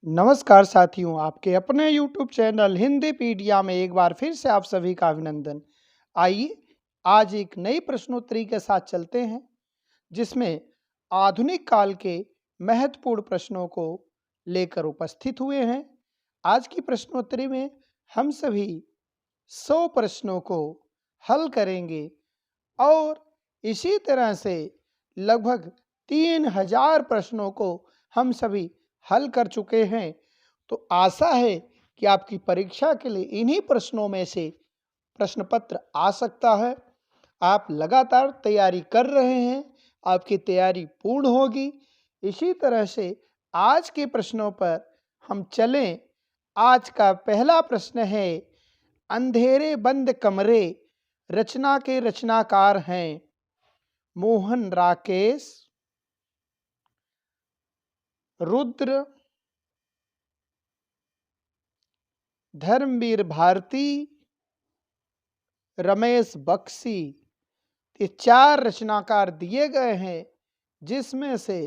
नमस्कार साथियों, आपके अपने YouTube चैनल हिंदी पीडिया में एक बार फिर से आप सभी का अभिनंदन। आइए आज एक नई प्रश्नोत्तरी के साथ चलते हैं, जिसमें आधुनिक काल के महत्वपूर्ण प्रश्नों को लेकर उपस्थित हुए हैं। आज की प्रश्नोत्तरी में हम सभी 100 प्रश्नों को हल करेंगे और इसी तरह से लगभग 3000 प्रश्नों को हम सभी हल कर चुके हैं। तो आशा है कि आपकी परीक्षा के लिए इन्हीं प्रश्नों में से प्रश्न पत्र आ सकता है। आप लगातार तैयारी कर रहे हैं, आपकी तैयारी पूर्ण होगी। इसी तरह से आज के प्रश्नों पर हम चलें। आज का पहला प्रश्न है, अंधेरे बंद कमरे रचना के रचनाकार हैं मोहन राकेश, रुद्र, धर्मवीर भारती, रमेश बख्शी। ये 4 रचनाकार दिए गए हैं, जिसमें से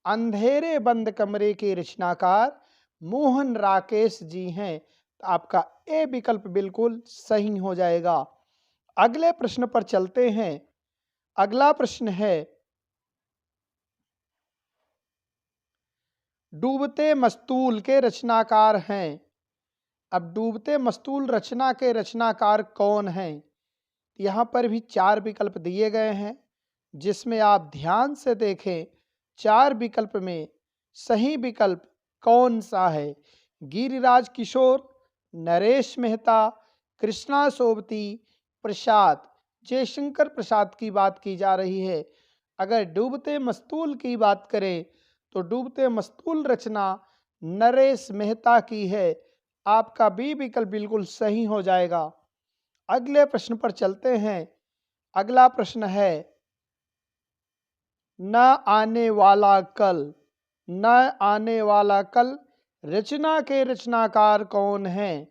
अंधेरे बंद कमरे के रचनाकार मोहन राकेश जी हैं। तो आपका ए विकल्प बिल्कुल सही हो जाएगा। अगले प्रश्न पर चलते हैं। अगला प्रश्न है, डूबते मस्तूल के रचनाकार हैं। अब डूबते मस्तूल रचना के रचनाकार कौन हैं? यहाँ पर भी 4 विकल्प दिए गए हैं, जिसमें आप ध्यान से देखें। 4 विकल्प में सही विकल्प कौन सा है? गिरिराज किशोर, नरेश मेहता, कृष्णा सोबती, प्रसाद। जयशंकर प्रसाद की बात की जा रही है। अगर डूबते मस्तूल की बात करें तो डूबते मस्तूल रचना नरेश मेहता की है। आपका बी विकल्प बिल्कुल सही हो जाएगा। अगले प्रश्न पर चलते हैं। अगला प्रश्न है, न आने वाला कल। न आने वाला कल रचना के रचनाकार कौन हैं?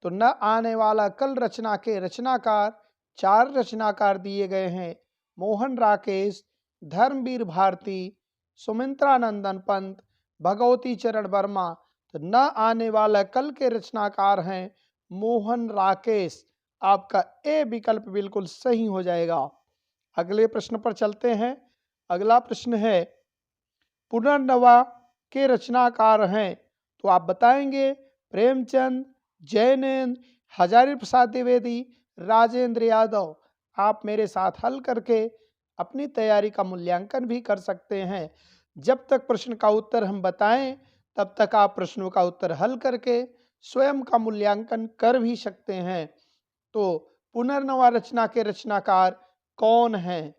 तो न आने वाला कल रचना के रचनाकार 4 रचनाकार दिए गए हैं, मोहन राकेश, धर्मवीर भारती, सुमित्रानंदन पंत, भगवती चरण वर्मा। तो न आने वाला कल के रचनाकार हैं मोहन राकेश। आपका ए विकल्प बिल्कुल सही हो जाएगा। अगले प्रश्न पर चलते हैं। अगला प्रश्न है, पुनर्नवा के रचनाकार हैं। तो आप बताएंगे प्रेमचंद, जैनेन्द्र, हजारी प्रसाद द्विवेदी, राजेंद्र यादव। आप मेरे साथ हल करके अपनी तैयारी का मूल्यांकन भी कर सकते हैं। जब तक प्रश्न का उत्तर हम बताएं, तब तक आप प्रश्नों का उत्तर हल करके स्वयं का मूल्यांकन कर भी सकते हैं। तो पुनर्नवा रचना के रचनाकार कौन हैं?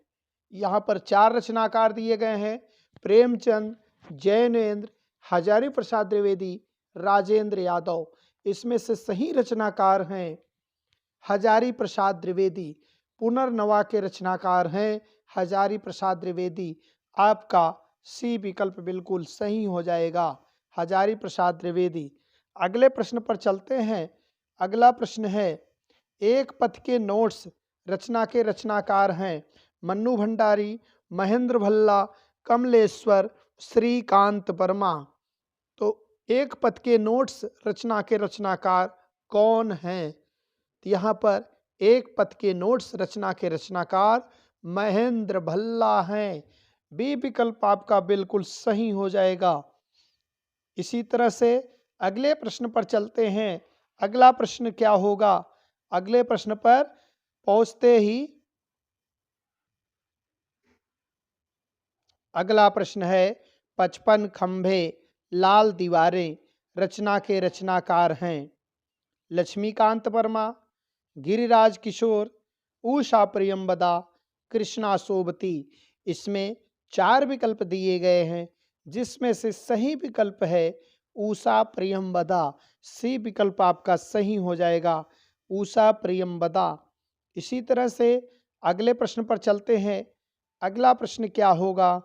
यहाँ पर 4 रचनाकार दिए गए हैं, प्रेमचंद, जैनेन्द्र, हजारी प्रसाद द्विवेदी, राजेंद्र यादव। इसमें से सही रचनाकार हैं हजारी प्रसाद द्विवेदी। पुनर्नवा के रचनाकार हैं हजारी प्रसाद द्विवेदी। आपका सी विकल्प बिल्कुल सही हो जाएगा, हजारी प्रसाद द्विवेदी। अगले प्रश्न पर चलते हैं। अगला प्रश्न है, एक पथ के नोट्स रचना के रचनाकार हैं मन्नू भंडारी, महेंद्र भल्ला, कमलेश्वर, श्रीकांत वर्मा। तो एक पथ के नोट्स रचना के रचनाकार कौन हैं? तो यहाँ पर एक पथ के नोट्स रचना के रचनाकार महेंद्र भल्ला हैं। बी विकल्प आपका बिल्कुल सही हो जाएगा। इसी तरह से अगले प्रश्न पर चलते हैं। अगला प्रश्न क्या होगा? अगले प्रश्न पर पहुंचते ही अगला प्रश्न है, 55 खंभे लाल दीवारें रचना के रचनाकार हैं लक्ष्मीकांत वर्मा, गिरिराज किशोर, उषा प्रियंवदा, कृष्णा सोबती। इसमें 4 विकल्प दिए गए हैं, जिसमें से सही विकल्प है उषा प्रियंवदा। सी विकल्प आपका सही हो जाएगा, उषा प्रियंवदा। इसी तरह से अगले प्रश्न पर चलते हैं। अगला प्रश्न क्या होगा?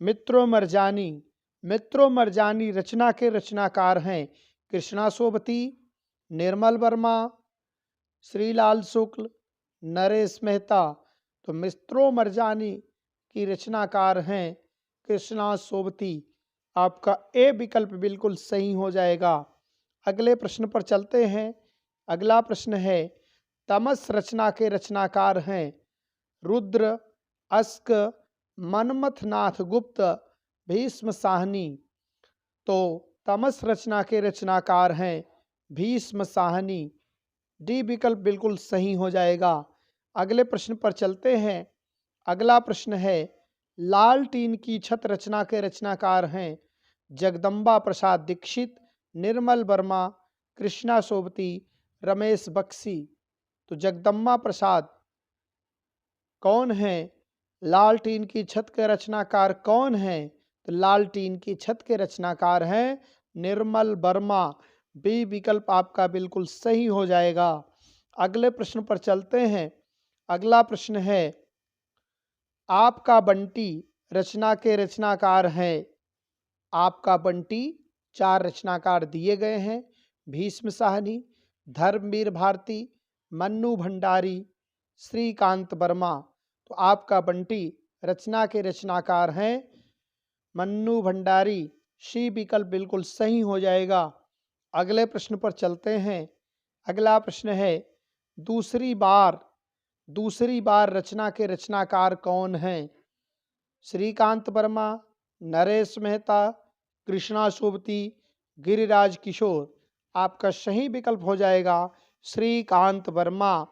मित्रों मरजानी। मित्रों मरजानी रचना के रचनाकार हैं कृष्णा सोबती, निर्मल वर्मा, श्रीलाल शुक्ल, नरेश मेहता। तो मित्रों मरजानी की रचनाकार हैं कृष्णा सोबती। आपका ए विकल्प बिल्कुल सही हो जाएगा। अगले प्रश्न पर चलते हैं। अगला प्रश्न है, तमस रचना के रचनाकार हैं रुद्र, अस्क, मनमथनाथ गुप्त, भीष्म साहनी। तो तमस रचना के रचनाकार हैं भीष्म साहनी। डी विकल्प बिल्कुल सही हो जाएगा। अगले प्रश्न पर चलते हैं। अगला प्रश्न है, लाल टीन की छत रचना के रचनाकार हैं जगदम्बा प्रसाद दीक्षित, निर्मल वर्मा, कृष्णा सोबती, रमेश बख्शी। तो जगदम्बा प्रसाद कौन है? लाल टीन की छत के रचनाकार कौन है? तो लाल टीन की छत के रचनाकार हैं निर्मल वर्मा। बी विकल्प आपका बिल्कुल सही हो जाएगा। अगले प्रश्न पर चलते हैं। अगला प्रश्न है, आपका बंटी रचना के रचनाकार हैं आपका बंटी। 4 रचनाकार दिए गए हैं, भीष्म साहनी, धर्मवीर भारती, मन्नू भंडारी, श्रीकांत वर्मा। तो आपका बंटी रचना के रचनाकार हैं मन्नू भंडारी। सी विकल्प बिल्कुल सही हो जाएगा। अगले प्रश्न पर चलते हैं। अगला प्रश्न है, दूसरी बार रचना के रचनाकार कौन हैं? श्रीकांत वर्मा, नरेश मेहता, कृष्णा सोबती, गिरिराज किशोर। आपका सही विकल्प हो जाएगा श्रीकांत वर्मा।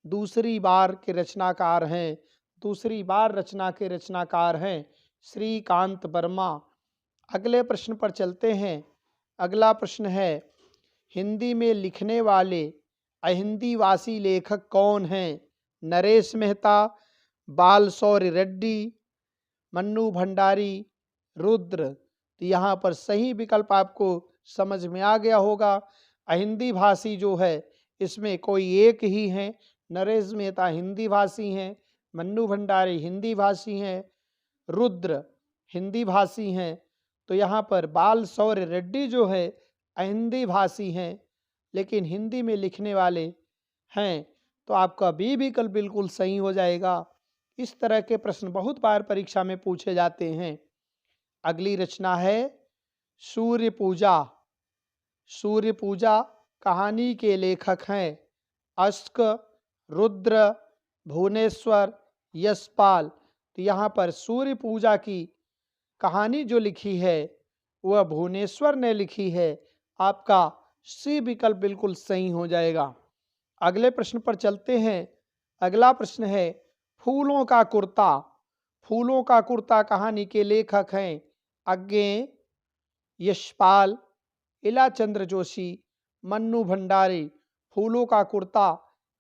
दूसरी बार के रचनाकार हैं, दूसरी बार रचना के रचनाकार हैं श्रीकांत वर्मा। अगले प्रश्न पर चलते हैं। अगला प्रश्न है, हिंदी में लिखने वाले अहिंदीवासी लेखक कौन हैं? नरेश मेहता, बालशौर्य रेड्डी, मन्नू भंडारी, रुद्र। तो यहाँ पर सही विकल्प आपको समझ में आ गया होगा। अहिंदी भाषी जो है इसमें कोई एक ही है। नरेश मेहता हिंदी भाषी हैं, मन्नू भंडारी हिंदी भाषी हैं, रुद्र हिंदी भाषी हैं। तो यहाँ पर बालशौर्य रेड्डी जो है अहिंदी भाषी हैं, लेकिन हिंदी में लिखने वाले हैं। तो आपका बी विकल्प बिल्कुल सही हो जाएगा। इस तरह के प्रश्न बहुत बार परीक्षा में पूछे जाते हैं। अगली रचना है सूर्य पूजा। सूर्य पूजा कहानी के लेखक हैं अस्क, रुद्र, भुवनेश्वर, यशपाल। तो यहाँ पर सूर्य पूजा की कहानी जो लिखी है वह भुवनेश्वर ने लिखी है। आपका सी विकल्प बिल्कुल सही हो जाएगा। अगले प्रश्न पर चलते हैं। अगला प्रश्न है, फूलों का कुर्ता। फूलों का कुर्ता कहानी के लेखक हैं अज्ञेय, यशपाल, इलाचंद्र जोशी, मन्नू भंडारी। फूलों का कुर्ता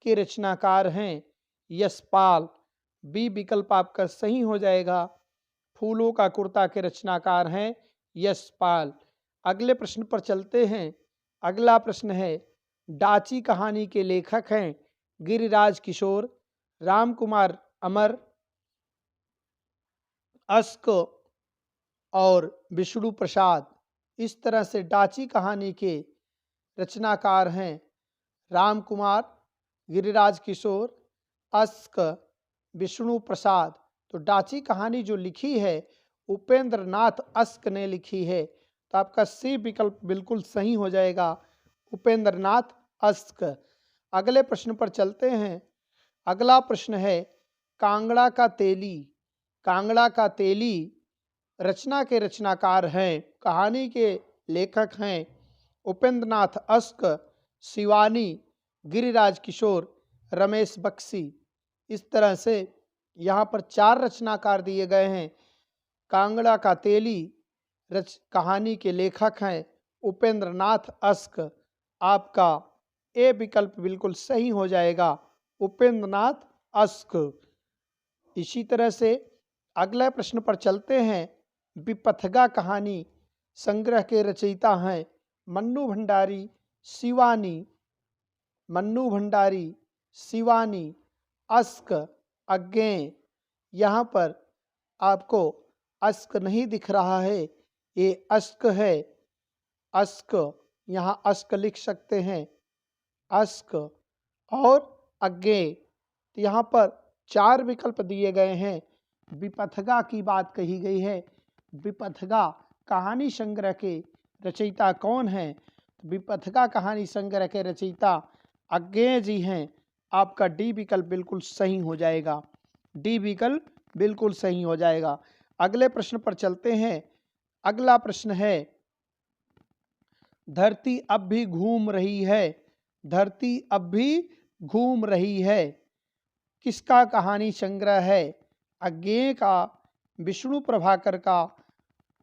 के रचनाकार हैं यशपाल। बी विकल्प आपका सही हो जाएगा। फूलों का कुर्ता के रचनाकार हैं यशपाल। अगले प्रश्न पर चलते हैं। अगला प्रश्न है, डाची कहानी के लेखक हैं गिरिराज किशोर, राम कुमार अमर, अस्क और विष्णु प्रसाद। इस तरह से डाची कहानी के रचनाकार हैं राम कुमार, गिरिराज किशोर, अस्क, विष्णु प्रसाद। तो डाची कहानी जो लिखी है उपेंद्र नाथ अस्क ने लिखी है। तो आपका सी विकल्प बिल्कुल सही हो जाएगा, उपेंद्र नाथ अस्क। अगले प्रश्न पर चलते हैं। अगला प्रश्न है, कांगड़ा का तेली। कांगड़ा का तेली रचना के रचनाकार हैं, कहानी के लेखक हैं उपेंद्र नाथ अस्क, शिवानी, गिरिराज किशोर, रमेश बख्शी। इस तरह से यहाँ पर 4 रचनाकार दिए गए हैं। कांगड़ा का तेली कहानी के लेखक हैं उपेंद्र नाथ अस्क। आपका ए विकल्प बिल्कुल सही हो जाएगा, उपेंद्र नाथ अस्क। इसी तरह से अगले प्रश्न पर चलते हैं। विपथगा कहानी संग्रह के रचयिता हैं मन्नू भंडारी, शिवानी, मन्नू भंडारी, शिवानी, अस्क, अज्ञेय। यहाँ पर आपको अस्क नहीं दिख रहा है, ये अस्क है, अस्क। यहाँ अस्क लिख सकते हैं, अस्क और अज्ञेय। तो यहाँ पर 4 विकल्प दिए गए हैं। विपथगा की बात कही गई है। विपथगा कहानी संग्रह के रचयिता कौन हैं? तो विपथिका कहानी संग्रह के रचयिता अज्ञेय जी हैं। आपका डी विकल्प बिल्कुल सही हो जाएगा। डी विकल्प बिल्कुल सही हो जाएगा। अगले प्रश्न पर चलते हैं। अगला प्रश्न है, धरती अब भी घूम रही है। धरती अब भी घूम रही है किसका कहानी संग्रह है? अज्ञेय का, विष्णु प्रभाकर का,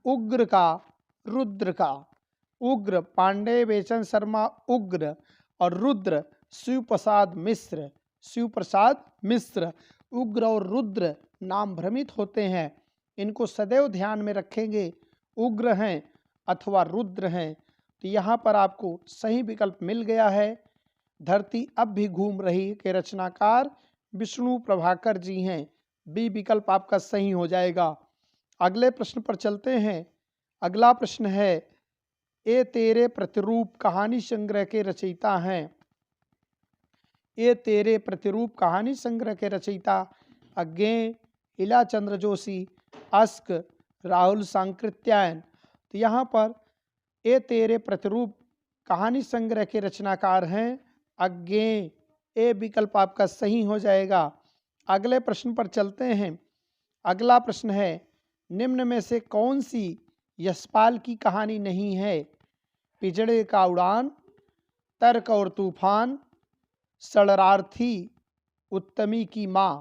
उग्र का, रुद्र का। उग्र पांडे बेचन शर्मा उग्र, और रुद्र शिव प्रसाद मिश्र। शिव प्रसाद मिश्र। उग्र और रुद्र नाम भ्रमित होते हैं, इनको सदैव ध्यान में रखेंगे। उग्र हैं अथवा रुद्र हैं। तो यहाँ पर आपको सही विकल्प मिल गया है। धरती अब भी घूम रही के रचनाकार विष्णु प्रभाकर जी हैं। बी विकल्प आपका सही हो जाएगा। अगले प्रश्न पर चलते हैं। अगला प्रश्न है, ए तेरे प्रतिरूप कहानी संग्रह के रचयिता हैं। ए तेरे प्रतिरूप कहानी संग्रह के रचयिता अज्ञेय, इला चंद्र जोशी, अस्क, राहुल सांकृत्यायन। तो यहाँ पर ए तेरे प्रतिरूप कहानी संग्रह के रचनाकार हैं अज्ञेय। ए विकल्प आपका सही हो जाएगा। अगले प्रश्न पर चलते हैं। अगला प्रश्न है, निम्न में से कौन सी यशपाल की कहानी नहीं है? पिजड़े का उड़ान, तर्क और तूफान, शरणार्थी, उत्तमी की माँ।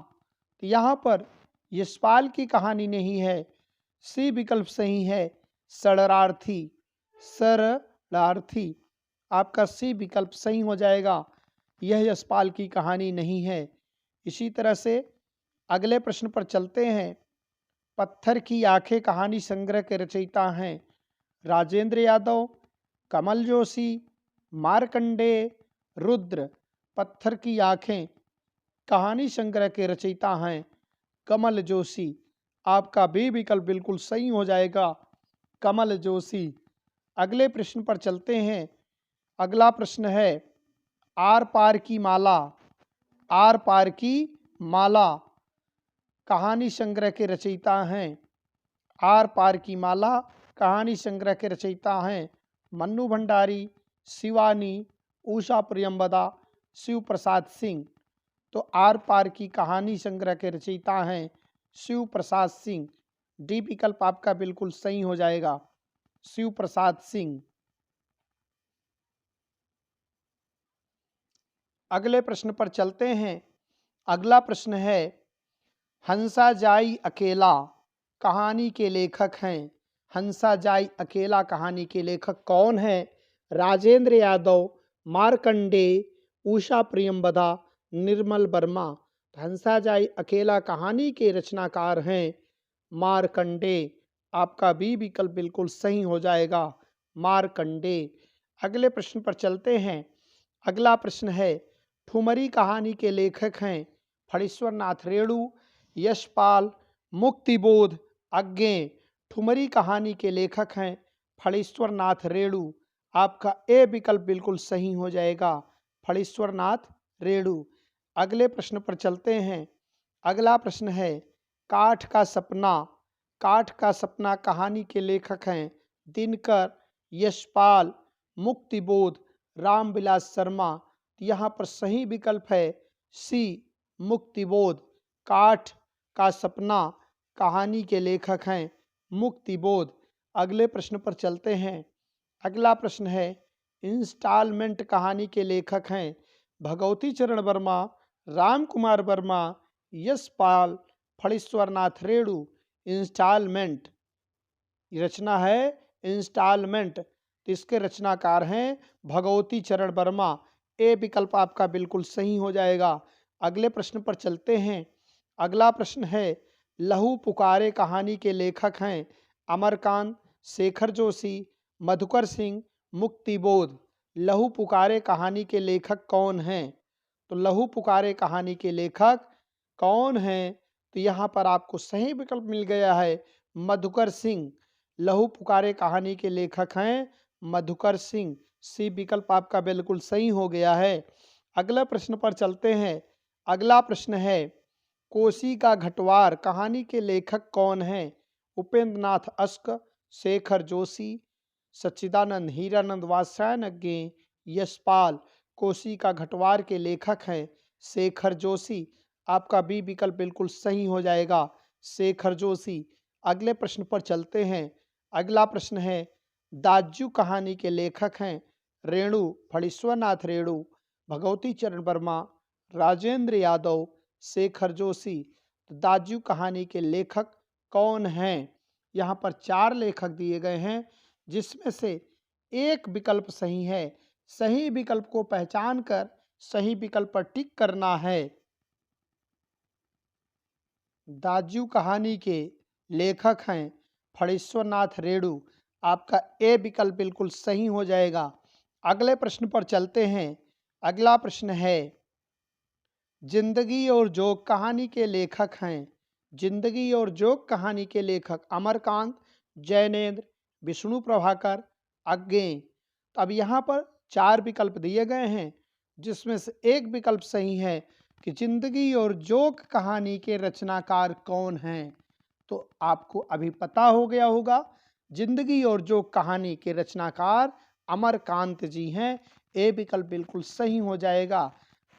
तो यहाँ पर यशपाल की कहानी नहीं है। सी विकल्प सही है, शरणार्थी। शरणार्थी आपका सी विकल्प सही हो जाएगा। यह यशपाल की कहानी नहीं है। इसी तरह से अगले प्रश्न पर चलते हैं। पत्थर की आंखें कहानी संग्रह के रचयिता हैं राजेंद्र यादव, कमल जोशी, मार्कंडेय, रुद्र। पत्थर की आंखें कहानी संग्रह के रचयिता हैं कमल जोशी। आपका बी विकल्प बिल्कुल सही हो जाएगा, कमल जोशी। अगले प्रश्न पर चलते हैं। अगला प्रश्न है, आर पार की माला। आर पार की माला कहानी संग्रह के रचयिता हैं। आर पार की माला कहानी संग्रह के रचयिता हैं मन्नू भंडारी, शिवानी, उषा प्रियंवदा, शिव प्रसाद सिंह। तो आर पार की कहानी संग्रह के रचयिता हैं शिव प्रसाद सिंह। डी विकल्प आपका बिल्कुल सही हो जाएगा, शिव प्रसाद सिंह। अगले प्रश्न पर चलते हैं। अगला प्रश्न है, हंसा जाई अकेला कहानी के लेखक हैं। हंसा जाई अकेला कहानी के लेखक कौन है? राजेंद्र यादव, मार्कंडेय, उषा प्रियंवदा, निर्मल वर्मा। हंसा जाई अकेला कहानी के रचनाकार हैं मार्कंडेय। आपका बी विकल्प बिल्कुल सही हो जाएगा, मार्कंडेय। अगले प्रश्न पर चलते हैं। अगला प्रश्न है, ठुमरी कहानी के लेखक हैं फणीश्वर नाथ रेणु, यशपाल, मुक्तिबोध, अज्ञेय। ठुमरी कहानी के लेखक हैं फणीश्वर नाथ रेणु। आपका ए विकल्प बिल्कुल सही हो जाएगा, फणीश्वर नाथ रेणु। अगले प्रश्न पर चलते हैं। अगला प्रश्न है, काठ का सपना। काठ का सपना कहानी के लेखक हैं दिनकर, यशपाल, मुक्तिबोध, रामविलास शर्मा। यहाँ पर सही विकल्प है सी, मुक्तिबोध। काठ का सपना कहानी के लेखक हैं मुक्तिबोध। अगले प्रश्न पर चलते हैं। अगला प्रश्न है, इंस्टॉलमेंट कहानी के लेखक हैं भगवती चरण वर्मा, राम कुमार वर्मा, यशपाल, फणीश्वर नाथ रेणु। इंस्टॉलमेंट रचना है इंस्टॉलमेंट, तो इसके रचनाकार हैं भगवती चरण वर्मा। ए विकल्प आपका बिल्कुल सही हो जाएगा। अगले प्रश्न पर चलते हैं। अगला प्रश्न है, लहू पुकारे कहानी के लेखक हैं अमरकांत, शेखर जोशी, मधुकर सिंह, मुक्तिबोध। लहू पुकारे कहानी के लेखक कौन हैं? तो लहू पुकारे कहानी के लेखक कौन हैं? तो यहाँ पर आपको सही विकल्प मिल गया है, मधुकर सिंह। लहू पुकारे कहानी के लेखक हैं मधुकर सिंह। सी विकल्प आपका बिल्कुल सही हो गया है। अगला प्रश्न पर चलते हैं। अगला प्रश्न है, कोसी का घटवार कहानी के लेखक कौन हैं? उपेंद्र नाथ अस्क, शेखर जोशी, सच्चिदानंद हीरानंद वात्स्यायनज्ञ, यशपाल, कोशिका घटवार के लेखक हैं शेखर जोशी। आपका बी विकल्प बिल्कुल सही हो जाएगा, शेखर जोशी। अगले प्रश्न पर चलते हैं। अगला प्रश्न है, दाज्यू कहानी के लेखक हैं रेणु, फणीश्वरनाथ रेणु, भगवती चरण वर्मा, राजेंद्र यादव, शेखर जोशी। तो दाज्यू कहानी के लेखक कौन हैं? यहाँ पर 4 लेखक दिए गए हैं, जिसमें से एक विकल्प सही है। सही विकल्प को पहचान कर सही विकल्प पर टिक करना है। दाज्यू कहानी के लेखक हैं फणीश्वरनाथ रेणु। आपका ए विकल्प बिल्कुल सही हो जाएगा। अगले प्रश्न पर चलते हैं। अगला प्रश्न है, जिंदगी और जोग कहानी के लेखक हैं जिंदगी और जोग कहानी के लेखक अमरकांत, जैनेन्द्र, विष्णु प्रभाकर, अज्ञेय। अब यहाँ पर 4 विकल्प दिए गए हैं, जिसमें से एक विकल्प सही है कि जिंदगी और जोग कहानी के रचनाकार कौन हैं। तो आपको अभी पता हो गया होगा, जिंदगी और जोग कहानी के रचनाकार अमरकांत जी हैं। ए विकल्प बिल्कुल सही हो जाएगा।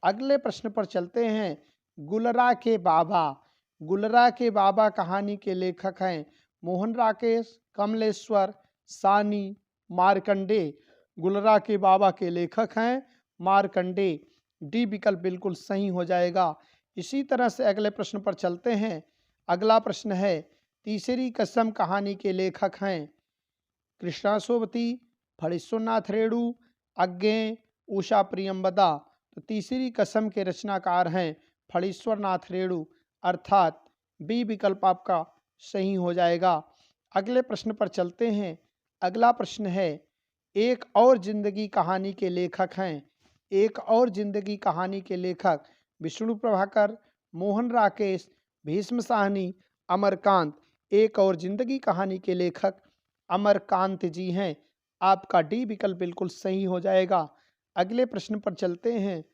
अगले प्रश्न पर चलते हैं। गुलरा के बाबा, गुलरा के बाबा कहानी के लेखक हैं मोहन राकेश, कमलेश्वर, सानी, मार्कंडे। गुलरा के बाबा के लेखक हैं मार्कंडे। डी विकल्प बिल्कुल सही हो जाएगा। इसी तरह से अगले प्रश्न पर चलते हैं। अगला प्रश्न है, तीसरी कसम कहानी के लेखक हैं कृष्णा सोबती, फणीश्वरनाथ रेणु, अज्ञेय, उषा प्रियंवदा। तो तीसरी कसम के रचनाकार हैं फणीश्वरनाथ रेणु, अर्थात बी विकल्प आपका सही हो जाएगा। अगले प्रश्न पर चलते हैं। अगला प्रश्न है, एक और जिंदगी कहानी के लेखक हैं एक और जिंदगी कहानी के लेखक विष्णु प्रभाकर, मोहन राकेश, भीष्म साहनी, अमरकांत। एक और जिंदगी कहानी के लेखक अमरकांत जी हैं। आपका डी विकल्प बिल्कुल सही हो जाएगा। अगले प्रश्न पर चलते हैं।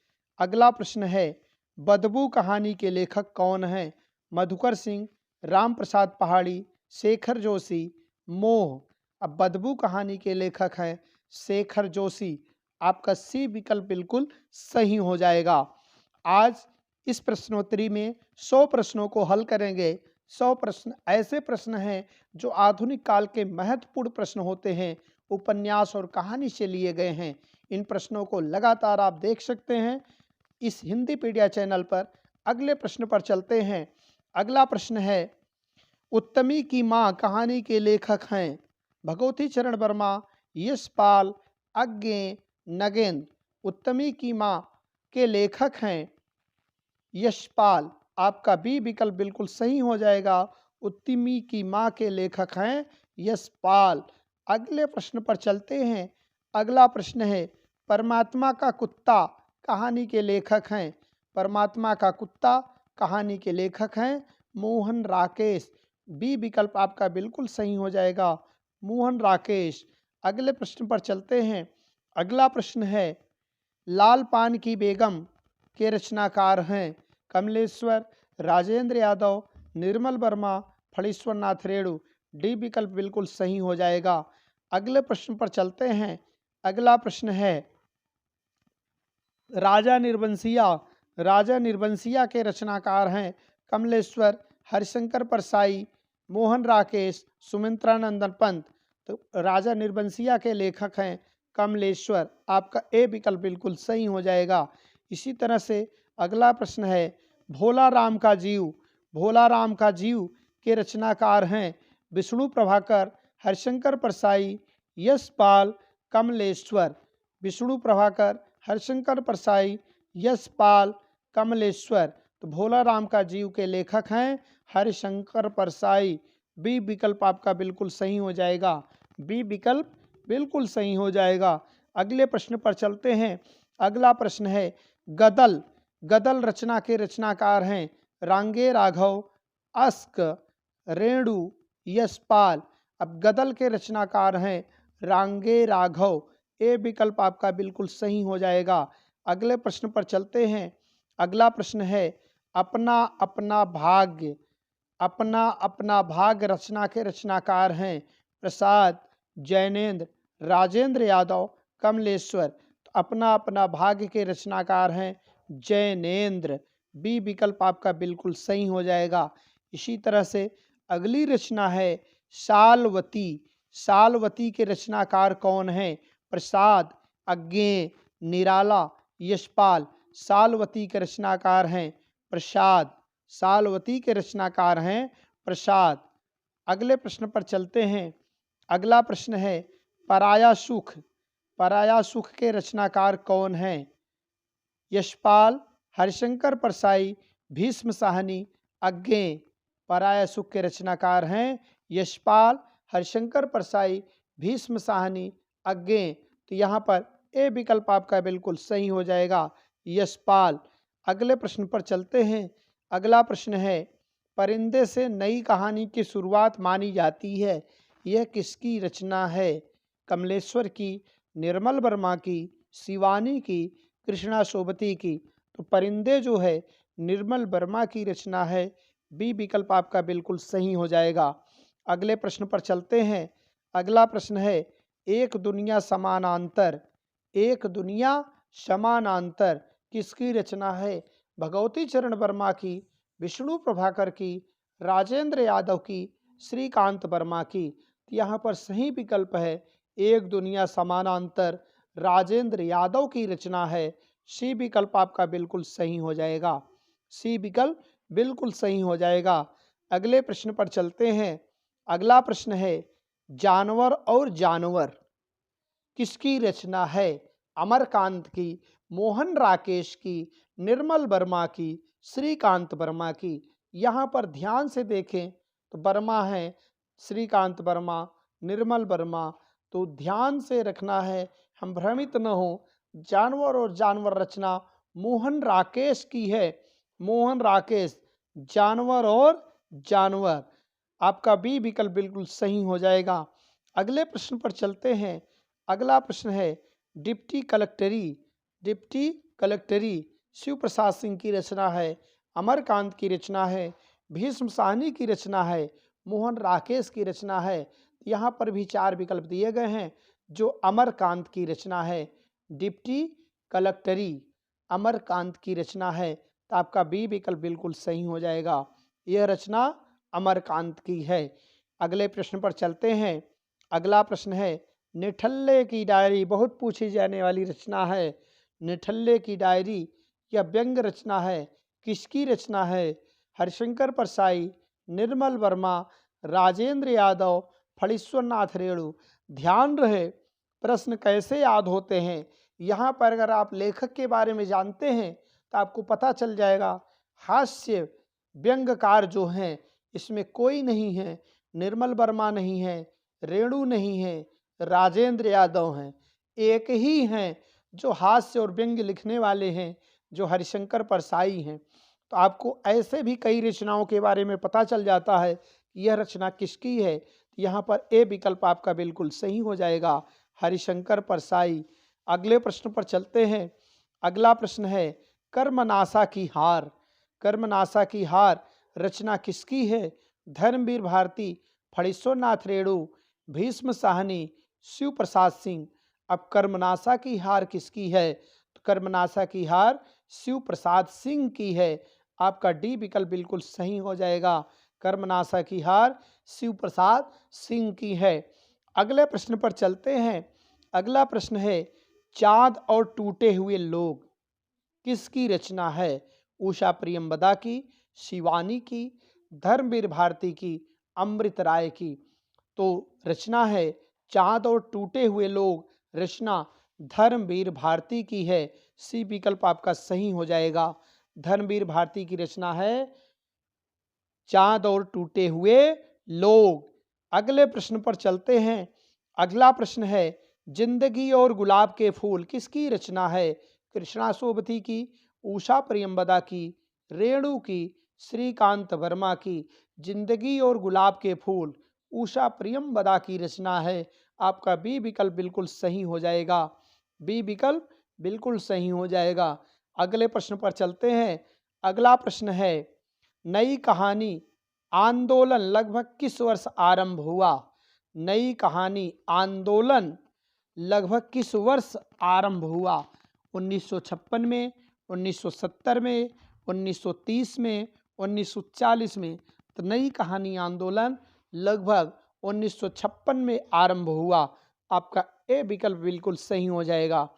अगला प्रश्न है, बदबू कहानी के लेखक कौन हैं? मधुकर सिंह, राम प्रसाद पहाड़ी, शेखर जोशी, मोह। अब बदबू कहानी के लेखक हैं शेखर जोशी। आपका सी विकल्प बिल्कुल सही हो जाएगा। आज इस प्रश्नोत्तरी में 100 प्रश्नों को हल करेंगे। 100 प्रश्न ऐसे प्रश्न हैं जो आधुनिक काल के महत्वपूर्ण प्रश्न होते हैं, उपन्यास और कहानी से लिए गए हैं। इन प्रश्नों को लगातार आप देख सकते हैं इस हिंदी पीडिया चैनल पर। अगले प्रश्न पर चलते हैं। अगला प्रश्न है, उत्तमी की माँ कहानी के लेखक हैं भगवती चरण वर्मा, यशपाल, अज्ञेय, नगेंद्र। उत्तमी की माँ के लेखक हैं यशपाल। आपका बी विकल्प बिल्कुल सही हो जाएगा। उत्तमी की माँ के लेखक हैं यशपाल। अगले प्रश्न पर चलते हैं। अगला प्रश्न है, परमात्मा का कुत्ता कहानी के लेखक हैं परमात्मा का कुत्ता कहानी के लेखक हैं मोहन राकेश। बी विकल्प आपका बिल्कुल सही हो जाएगा, मोहन राकेश। अगले प्रश्न पर चलते हैं। अगला प्रश्न है, लाल पान की बेगम के रचनाकार हैं कमलेश्वर, राजेंद्र यादव, निर्मल वर्मा, फणीश्वरनाथ रेणु। डी विकल्प बिल्कुल सही हो जाएगा। अगले प्रश्न पर चलते हैं। अगला प्रश्न है, राजा निर्बंसिया। राजा निर्बंसिया के रचनाकार हैं कमलेश्वर, हरिशंकर परसाई, मोहन राकेश, सुमित्रानंदन पंत। तो राजा निर्बंसिया के लेखक हैं कमलेश्वर। आपका ए विकल्प बिल्कुल सही हो जाएगा। इसी तरह से अगला प्रश्न है, भोला राम का जीव। भोला राम का जीव के रचनाकार हैं विष्णु प्रभाकर, हरिशंकर परसाई, यशपाल, कमलेश्वर। विष्णु प्रभाकर, हरिशंकर परसाई, यशपाल, कमलेश्वर। तो भोला राम का जीव के लेखक हैं हरिशंकर परसाई। बी विकल्प आपका बिल्कुल सही हो जाएगा। बी विकल्प बिल्कुल सही हो जाएगा। अगले प्रश्न पर चलते हैं। अगला प्रश्न है, गदल। गदल रचना के रचनाकार हैं रांगे राघव, अस्क, रेणु, यशपाल। अब गदल के रचनाकार हैं रांगे राघव। ए विकल्प आपका बिल्कुल सही हो जाएगा। अगले प्रश्न पर चलते हैं। अगला प्रश्न है, अपना अपना भाग्य। अपना अपना भाग्य रचना के रचनाकार हैं प्रसाद, जैनेन्द्र, राजेंद्र यादव, कमलेश्वर। तो अपना अपना भाग्य के रचनाकार हैं जैनेन्द्र। बी विकल्प आपका बिल्कुल सही हो जाएगा। इसी तरह से अगली रचना है सालवती। सालवती के रचनाकार कौन हैं? प्रसाद, अज्ञेय, निराला, यशपाल। सालवती के रचनाकार हैं प्रसाद। सालवती के रचनाकार हैं प्रसाद। अगले प्रश्न पर चलते हैं। अगला प्रश्न है पराया सुख। पराया सुख के रचनाकार कौन हैं? यशपाल, हरिशंकर परसाई, भीष्म साहनी, अज्ञेय। पराया सुख के रचनाकार हैं यशपाल, हरिशंकर परसाई, भीष्म साहनी, अज्ञेय। तो यहाँ पर ए विकल्प आपका बिल्कुल सही हो जाएगा, यशपाल। अगले प्रश्न पर चलते हैं। अगला प्रश्न है परिंदे से नई कहानी की शुरुआत मानी जाती है, यह किसकी रचना है? कमलेश्वर की, निर्मल वर्मा की, शिवानी की, कृष्णा सोबती की। तो परिंदे जो है निर्मल वर्मा की रचना है। बी विकल्प आपका बिल्कुल सही हो जाएगा। अगले प्रश्न पर चलते हैं। अगला प्रश्न है एक दुनिया समानांतर। एक दुनिया समानांतर किसकी रचना है? भगवती चरण वर्मा की, विष्णु प्रभाकर की, राजेंद्र यादव की, श्रीकांत वर्मा की। यहाँ पर सही विकल्प है एक दुनिया समानांतर, राजेंद्र यादव की रचना है। सी विकल्प आपका बिल्कुल सही हो जाएगा। सी विकल्प बिल्कुल सही हो जाएगा। अगले प्रश्न पर चलते हैं। अगला प्रश्न है जानवर और जानवर किसकी रचना है? अमरकांत की, मोहन राकेश की, निर्मल वर्मा की, श्रीकांत वर्मा की। यहाँ पर ध्यान से देखें तो वर्मा है श्रीकांत वर्मा, निर्मल वर्मा। तो ध्यान से रखना है, हम भ्रमित न हो। जानवर और जानवर रचना मोहन राकेश की है। मोहन राकेश, जानवर और जानवर। आपका बी विकल्प बिल्कुल सही हो जाएगा। अगले प्रश्न पर चलते हैं। अगला प्रश्न है डिप्टी कलेक्टरी। डिप्टी कलेक्टरी शिव प्रसाद सिंह की रचना है, अमरकांत की रचना है, भीष्म साहनी की रचना है, मोहन राकेश की रचना है। यहाँ पर भी चार विकल्प दिए गए हैं जो अमरकांत की रचना है। डिप्टी कलेक्टरी अमरकांत की रचना है। तो आपका बी विकल्प बिल्कुल सही हो जाएगा। यह रचना अमरकांत की है। अगले प्रश्न पर चलते हैं। अगला प्रश्न है निठल्ले की डायरी। बहुत पूछी जाने वाली रचना है निठल्ले की डायरी। यह व्यंग रचना है, किसकी रचना है? हरिशंकर परसाई, निर्मल वर्मा, राजेंद्र यादव, फणीश्वर नाथ रेणु। ध्यान रहे प्रश्न कैसे याद होते हैं। यहाँ पर अगर आप लेखक के बारे में जानते हैं तो आपको पता चल जाएगा। हास्य व्यंगकार जो हैं इसमें कोई नहीं है, निर्मल वर्मा नहीं है, रेणु नहीं है, राजेंद्र यादव हैं। एक ही हैं जो हास्य और व्यंग लिखने वाले हैं, जो हरिशंकर परसाई हैं। तो आपको ऐसे भी कई रचनाओं के बारे में पता चल जाता है कि यह रचना किसकी है। यहाँ पर ए विकल्प आपका बिल्कुल सही हो जाएगा, हरिशंकर परसाई। अगले प्रश्न पर चलते हैं। अगला प्रश्न है कर्मनाशा की हार। कर्मनाशा की हार रचना किसकी है? धर्मवीर भारती, फणीश्वर नाथ रेणु, भीष्म साहनी, शिव प्रसाद सिंह। अब कर्मनाशा की हार किसकी है? तो कर्मनाशा की हार शिव प्रसाद सिंह की है। आपका डी विकल्प बिल्कुल सही हो जाएगा। कर्मनाशा की हार शिव प्रसाद सिंह की है। अगले प्रश्न पर चलते हैं। अगला प्रश्न है चाँद और टूटे हुए लोग किसकी रचना है? उषा प्रियंवदा की, शिवानी की, धर्मवीर भारती की, अमृत राय की। तो रचना है चाँद और टूटे हुए लोग, रचना धर्मवीर भारती की है। सी विकल्प आपका सही हो जाएगा। धर्मवीर भारती की रचना है चाँद और टूटे हुए लोग। अगले प्रश्न पर चलते हैं। अगला प्रश्न है जिंदगी और गुलाब के फूल किसकी रचना है? कृष्णा सोबती की, उषा प्रियंवदा की, रेणु की, श्रीकांत वर्मा की। जिंदगी और गुलाब के फूल उषा प्रियंवदा की रचना है। आपका बी विकल्प बिल्कुल सही हो जाएगा। बी विकल्प बिल्कुल सही हो जाएगा। अगले प्रश्न पर चलते हैं। अगला प्रश्न है नई कहानी आंदोलन लगभग किस वर्ष आरंभ हुआ? नई कहानी आंदोलन लगभग किस वर्ष आरंभ हुआ? 1956 में, 1970 में, 1930 में, 1940 में? तो नई कहानी आंदोलन लगभग 1956 में आरंभ हुआ। आपका ए विकल्प बिल्कुल सही हो जाएगा।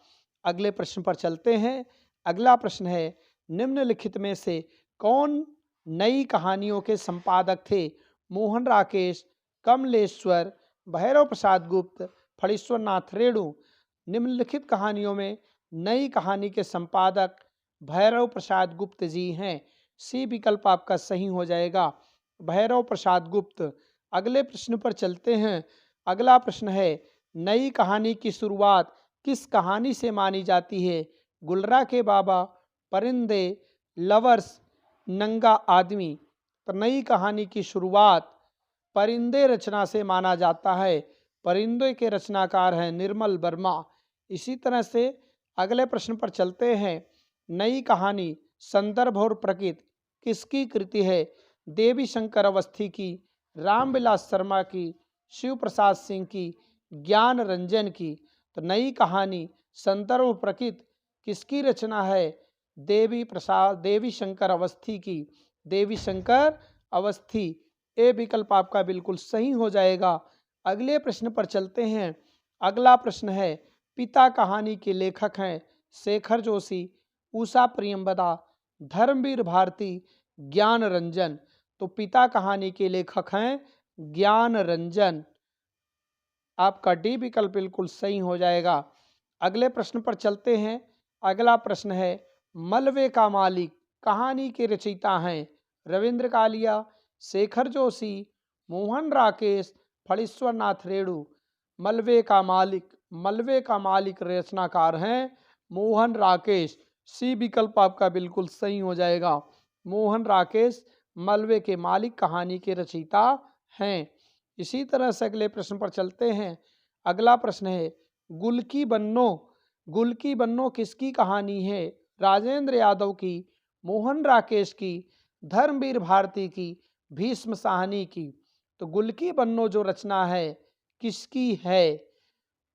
अगले प्रश्न पर चलते हैं। अगला प्रश्न है, निम्नलिखित में से कौन नई कहानियों के संपादक थे? मोहन राकेश, कमलेश्वर, भैरव प्रसाद गुप्त, फणीश्वर नाथ रेणु। निम्नलिखित कहानियों में नई कहानी के संपादक भैरव प्रसाद गुप्त जी हैं। सी विकल्प आपका सही हो जाएगा, भैरव प्रसाद गुप्त। अगले प्रश्न पर चलते हैं। अगला प्रश्न है, नई कहानी की शुरुआत किस कहानी से मानी जाती है? गुलरा के बाबा, परिंदे, लवर्स, नंगा आदमी। तो नई कहानी की शुरुआत परिंदे रचना से माना जाता है। परिंदे के रचनाकार हैं निर्मल वर्मा। इसी तरह से अगले प्रश्न पर चलते हैं। नई कहानी संदर्भ और प्रकृति किसकी कृति है? देवी शंकर अवस्थी की, रामविलास शर्मा की, शिव प्रसाद सिंह की, ज्ञान रंजन की। तो नई कहानी संदर्भ और प्रकृति किसकी रचना है? देवी शंकर अवस्थी की। देवी शंकर अवस्थी। ए विकल्प आपका बिल्कुल सही हो जाएगा। अगले प्रश्न पर चलते हैं। अगला प्रश्न है, पिता कहानी के लेखक हैं शेखर जोशी, उषा प्रियंवदा, धर्मवीर भारती, ज्ञान रंजन। तो पिता कहानी के लेखक हैं ज्ञान रंजन। आपका डी विकल्प बिल्कुल सही हो जाएगा। अगले प्रश्न पर चलते हैं। अगला प्रश्न है, मलबे का मालिक कहानी के रचयिता हैं? रविंद्र कालिया, शेखर जोशी, मोहन राकेश, फणीश्वर नाथ रेणु। मलबे का मालिक रचनाकार हैं मोहन राकेश। सी विकल्प आपका बिल्कुल सही हो जाएगा। मोहन राकेश मलबे के मालिक कहानी के रचयिता हैं। इसी तरह से अगले प्रश्न पर चलते हैं। अगला प्रश्न है, गुल की बन्नो किसकी कहानी है? राजेंद्र यादव की, मोहन राकेश की, धर्मवीर भारती की, भीष्म साहनी की। तो गुल की बन्नो जो रचना है किसकी है?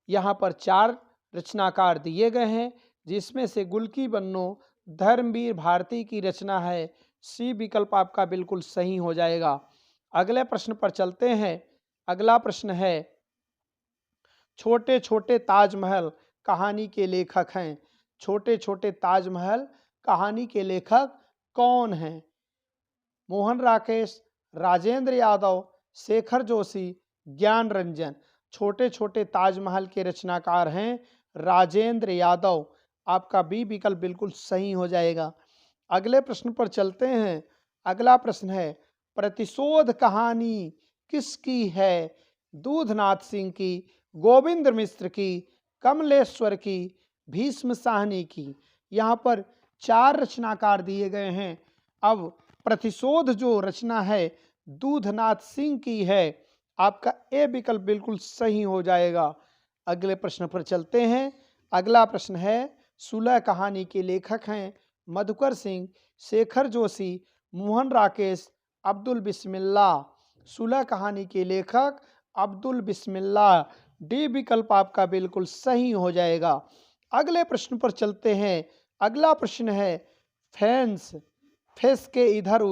यहाँ पर 4 रचनाकार दिए गए हैं, जिसमें से गुल की बन्नो धर्मवीर भारती की रचना है। सी विकल्प आपका बिल्कुल सही हो जाएगा। अगले प्रश्न पर चलते हैं। अगला प्रश्न है, छोटे छोटे ताजमहल कहानी के लेखक हैं? छोटे छोटे ताजमहल कहानी के लेखक कौन हैं? मोहन राकेश, राजेंद्र यादव, शेखर जोशी, ज्ञान रंजन। छोटे छोटे ताजमहल के रचनाकार हैं राजेंद्र यादव। आपका बी विकल्प बिल्कुल सही हो जाएगा। अगले प्रश्न पर चलते हैं। अगला प्रश्न है, प्रतिशोध कहानी किसकी है? दूधनाथ सिंह की, गोविंद मिश्र की, कमलेश्वर की, भीष्म साहनी की। यहाँ पर 4 रचनाकार दिए गए हैं। अब प्रतिशोध जो रचना है दूधनाथ सिंह की है। आपका ए विकल्प बिल्कुल सही हो जाएगा। अगले प्रश्न पर चलते हैं। अगला प्रश्न है, सुलह कहानी के लेखक हैं मधुकर सिंह, शेखर जोशी, मोहन राकेश, अब्दुल बिस्मिल्लाह। सुलह कहानी के लेखक अब्दुल बिस्मिल्लाह। डी विकल्प आपका बिल्कुल सही हो जाएगा। अगले प्रश्न पर चलते हैं। अगला प्रश्न है, फेस के इधर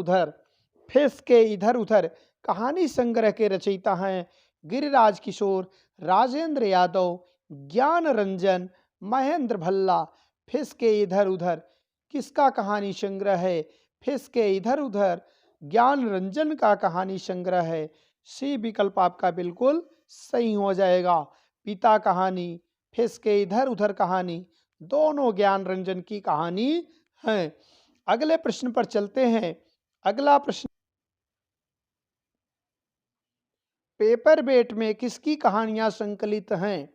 उधर कहानी संग्रह के रचयिता हैं गिरिराज किशोर, राजेंद्र यादव, ज्ञान रंजन, महेंद्र भल्ला। फेस के इधर उधर किसका कहानी संग्रह है? फेस के इधर उधर ज्ञान रंजन का कहानी संग्रह है। सी विकल्प आपका बिल्कुल सही हो जाएगा। पिता कहानी, फेस के इधर उधर कहानी, दोनों ज्ञान रंजन की कहानी है। अगले प्रश्न पर चलते हैं। अगला प्रश्न, पेपर वेट में किसकी कहानियां संकलित हैं?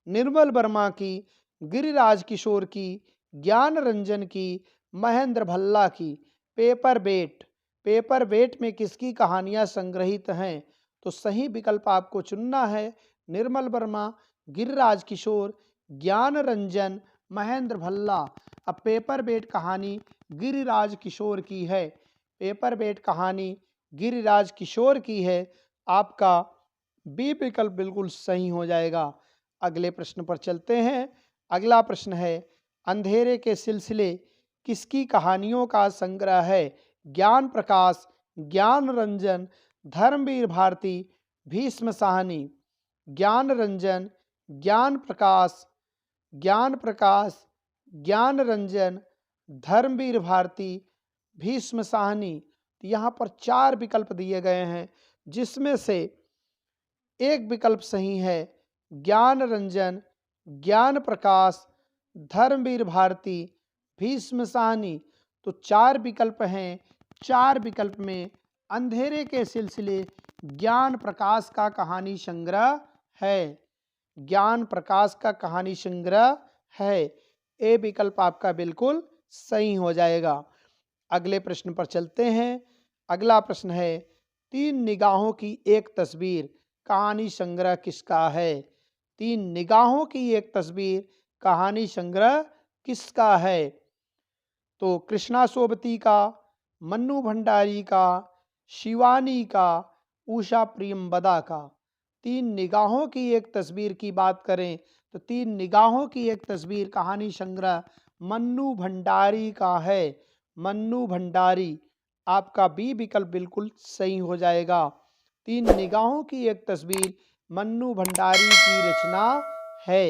निर्मल वर्मा की, गिरिराज किशोर की, ज्ञान रंजन की, महेंद्र भल्ला की। पेपर वेट में किसकी कहानियां संग्रहित हैं? तो सही विकल्प आपको चुनना है निर्मल वर्मा, गिरिराज किशोर, ज्ञान रंजन, महेंद्र भल्ला। अब पेपर वेट कहानी गिरिराज किशोर की है। पेपर वेट कहानी गिरिराज किशोर की है। आपका बी विकल्प बिल्कुल सही हो जाएगा। अगले प्रश्न पर चलते हैं। अगला प्रश्न है, अंधेरे के सिलसिले किसकी कहानियों का संग्रह है? ज्ञान प्रकाश, ज्ञान रंजन, धर्मवीर भारती, भीष्म साहनी। ज्ञान रंजन, ज्ञान प्रकाश, ज्ञान प्रकाश, ज्ञान रंजन, धर्मवीर भारती, भीष्म साहनी। तो यहाँ पर 4 विकल्प दिए गए हैं, जिसमें से एक विकल्प सही है, ज्ञान रंजन, ज्ञान प्रकाश, धर्मवीर भारती, भीष्म साहनी। तो 4 विकल्प हैं। 4 विकल्प में अंधेरे के सिलसिले ज्ञान प्रकाश का कहानी संग्रह है। ज्ञान प्रकाश का कहानी संग्रह है। ए विकल्प आपका बिल्कुल सही हो जाएगा। अगले प्रश्न पर चलते हैं। अगला प्रश्न है, 3 निगाहों की एक तस्वीर कहानी संग्रह किसका है? 3 निगाहों की एक तस्वीर कहानी संग्रह किसका है? तो कृष्णा सोबती का, मन्नू भंडारी का, शिवानी का, उषा प्रियंवदा का। 3 निगाहों की एक तस्वीर की बात करें तो 3 निगाहों की एक तस्वीर कहानी संग्रह मन्नू भंडारी का है। मन्नू भंडारी। आपका बी विकल्प बिल्कुल सही हो जाएगा। 3 निगाहों की एक तस्वीर मन्नू भंडारी की रचना है।